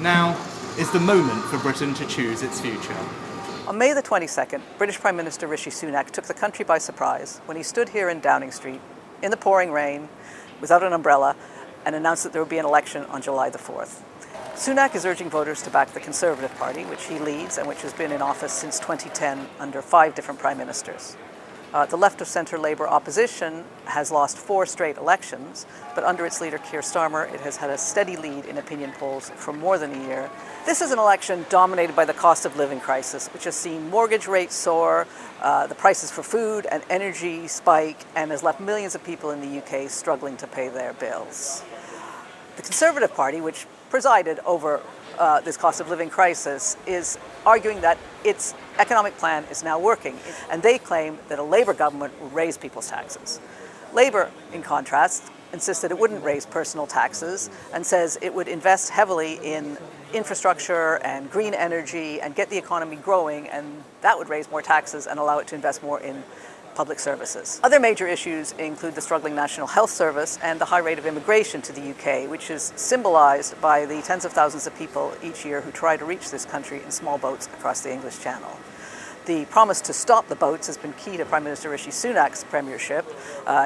Now is the moment for Britain to choose its future. On May the 22nd, British Prime Minister Rishi Sunak took the country by surprise when he stood here in Downing Street in the pouring rain without an umbrella and announced that there would be an election on July the 4th. Sunak is urging voters to back the Conservative Party, which he leads and which has been in office since 2010 under 5 different prime ministers. The left-of-centre Labour opposition has lost 4 straight elections, but under its leader Keir Starmer, it has had a steady lead in opinion polls for more than a year. This is an election dominated by the cost of living crisis, which has seen mortgage rates soar, the prices for food and energy spike, and has left millions of people in the UK struggling to pay their bills. The Conservative Party, which presided over this cost of living crisis, is arguing that its economic plan is now working, and they claim that a Labour government will raise people's taxes. Labour, in contrast, insists that it wouldn't raise personal taxes and says it would invest heavily in infrastructure and green energy and get the economy growing, and that would raise more taxes and allow it to invest more in public services. Other major issues include the struggling National Health Service and the high rate of immigration to the UK, which is symbolised by the tens of thousands of people each year who try to reach this country in small boats across the English Channel. The promise to stop the boats has been key to Prime Minister Rishi Sunak's premiership.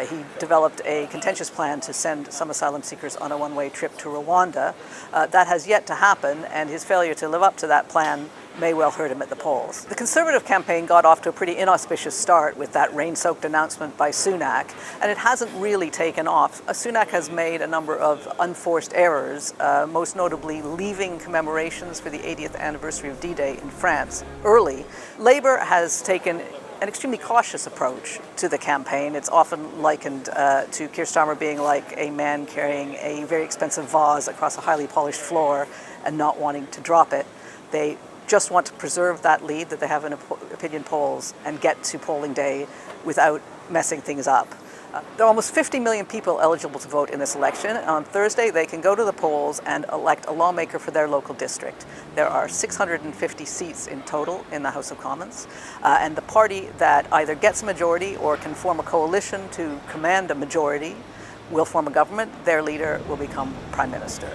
He developed a contentious plan to send some asylum seekers on a one-way trip to Rwanda. That has yet to happen, and his failure to live up to that plan may well hurt him at the polls. The Conservative campaign got off to a pretty inauspicious start with that rain-soaked announcement by Sunak, and it hasn't really taken off. Sunak has made a number of unforced errors, most notably leaving commemorations for the 80th anniversary of D-Day in France early. Labour has taken an extremely cautious approach to the campaign. It's often likened to Keir Starmer being like a man carrying a very expensive vase across a highly polished floor and not wanting to drop it. They just want to preserve that lead that they have in opinion polls and get to polling day without messing things up. There are almost 50 million people eligible to vote in this election, and on Thursday they can go to the polls and elect a lawmaker for their local district. There are 650 seats in total in the House of Commons, and the party that either gets a majority or can form a coalition to command a majority will form a government. Their leader will become Prime Minister.